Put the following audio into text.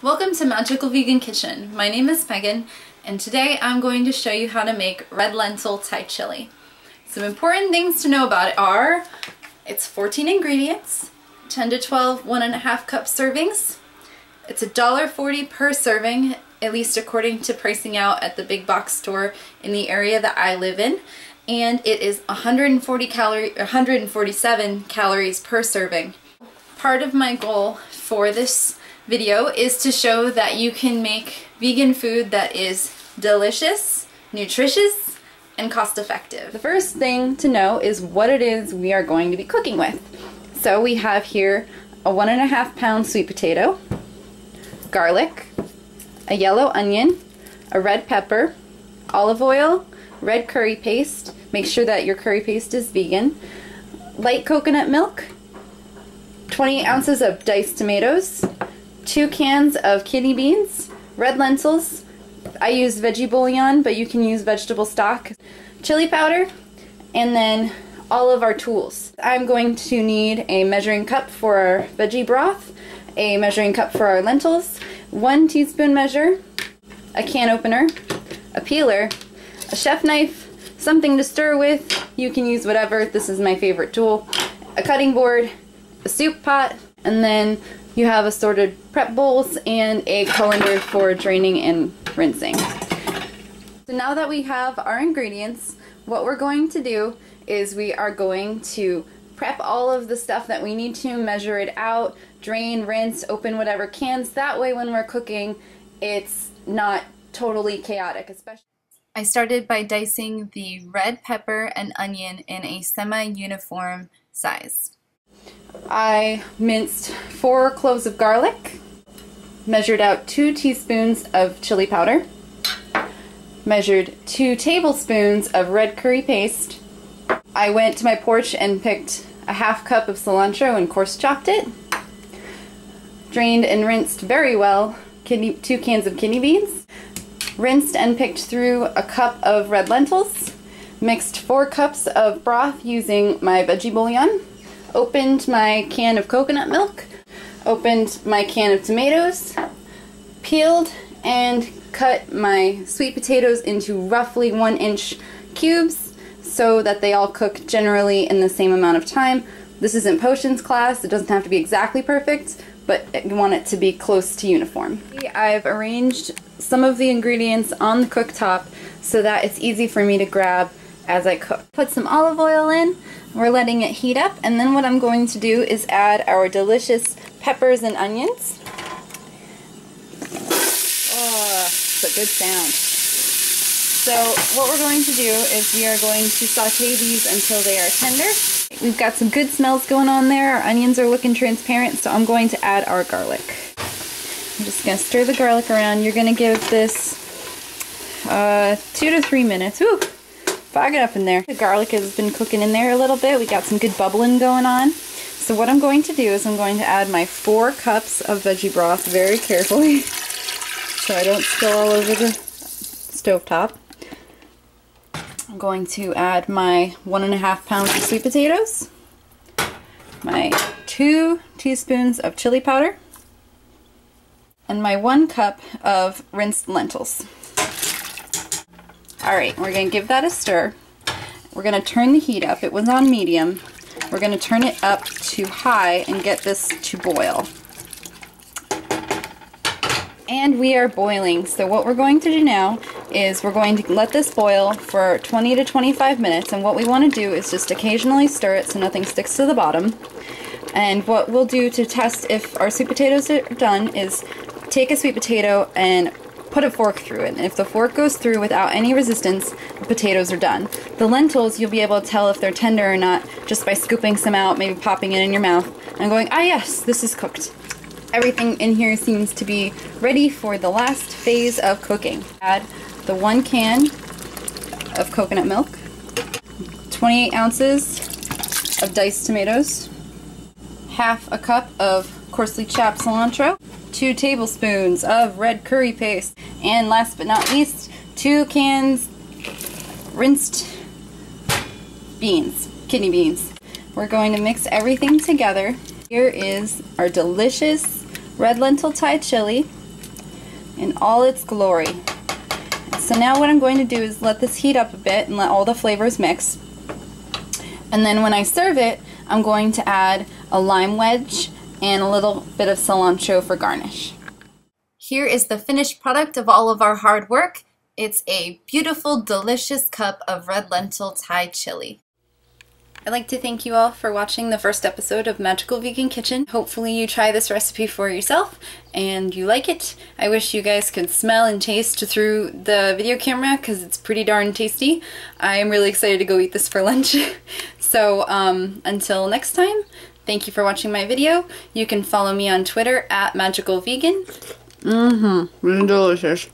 Welcome to Magical Vegan Kitchen. My name is Megan, and today I'm going to show you how to make red lentil Thai chili. Some important things to know about it are, it's 14 ingredients, 10 to 12 1.5 cup servings. It's $1.40 per serving, at least according to pricing out at the big box store in the area that I live in. And it is 147 calories per serving. Part of my goal for this video is to show that you can make vegan food that is delicious, nutritious, and cost-effective. The first thing to know is what it is we are going to be cooking with. So we have here a 1.5 pound sweet potato, garlic, a yellow onion, a red pepper, olive oil, red curry paste, make sure that your curry paste is vegan, light coconut milk, 20 ounces of diced tomatoes, 2 cans of kidney beans, red lentils, I use veggie bouillon, but you can use vegetable stock, chili powder, and then all of our tools. I'm going to need a measuring cup for our veggie broth, a measuring cup for our lentils, 1 teaspoon measure, a can opener, a peeler, a chef knife, something to stir with, you can use whatever, this is my favorite tool, a cutting board, a soup pot, and then you have assorted prep bowls and a colander for draining and rinsing. So now that we have our ingredients, what we're going to do is we are going to prep all of the stuff that we need to, measure it out, drain, rinse, open whatever cans. That way when we're cooking, it's not totally chaotic. I started by dicing the red pepper and onion in a semi-uniform size. I minced 4 cloves of garlic, measured out 2 teaspoons of chili powder, measured 2 tablespoons of red curry paste. I went to my porch and picked a ½ cup of cilantro and coarse chopped it, drained and rinsed very well 2 cans of kidney beans, rinsed and picked through a cup of red lentils, mixed 4 cups of broth using my veggie bouillon, opened my can of coconut milk, opened my can of tomatoes, peeled and cut my sweet potatoes into roughly 1-inch cubes so that they all cook generally in the same amount of time. This isn't potions class, it doesn't have to be exactly perfect, but you want it to be close to uniform. I've arranged some of the ingredients on the cooktop so that it's easy for me to grab as I cook. Put some olive oil in, we're letting it heat up, and then what I'm going to do is add our delicious peppers and onions. Oh, it's a good sound. So what we're going to do is we are going to saute these until they are tender. We've got some good smells going on there, our onions are looking transparent, so I'm going to add our garlic. I'm just going to stir the garlic around. You're going to give this 2 to 3 minutes. Ooh, fog it up in there. The garlic has been cooking in there a little bit. We got some good bubbling going on. So what I'm going to do is I'm going to add my 4 cups of veggie broth very carefully so I don't spill all over the stovetop. I'm going to add my 1.5 pounds of sweet potatoes, my 2 teaspoons of chili powder, and my 1 cup of rinsed lentils. Alright, we're going to give that a stir. We're going to turn the heat up. It was on medium. We're going to turn it up to high and get this to boil. And we are boiling. So what we're going to do now is we're going to let this boil for 20 to 25 minutes. And what we want to do is just occasionally stir it so nothing sticks to the bottom. And what we'll do to test if our sweet potatoes are done is take a sweet potato and put a fork through it, and if the fork goes through without any resistance, the potatoes are done. The lentils, you'll be able to tell if they're tender or not just by scooping some out, maybe popping it in your mouth, and going, ah yes, this is cooked. Everything in here seems to be ready for the last phase of cooking. Add the 1 can of coconut milk, 28 ounces of diced tomatoes, ½ a cup of coarsely chopped cilantro, 2 tablespoons of red curry paste, and last but not least, 2 cans rinsed beans, kidney beans. We're going to mix everything together. Here is our delicious red lentil Thai chili. in all its glory. So now what I'm going to do is let this heat up a bit and let all the flavors mix. And then when I serve it, I'm going to add a lime wedge and a little bit of cilantro for garnish. Here is the finished product of all of our hard work. It's a beautiful, delicious cup of red lentil Thai chili. I'd like to thank you all for watching the first episode of Magical Vegan Kitchen. Hopefully you try this recipe for yourself and you like it. I wish you guys could smell and taste through the video camera because it's pretty darn tasty. I am really excited to go eat this for lunch. So until next time, thank you for watching my video. You can follow me on Twitter at magicalvegan. Really delicious.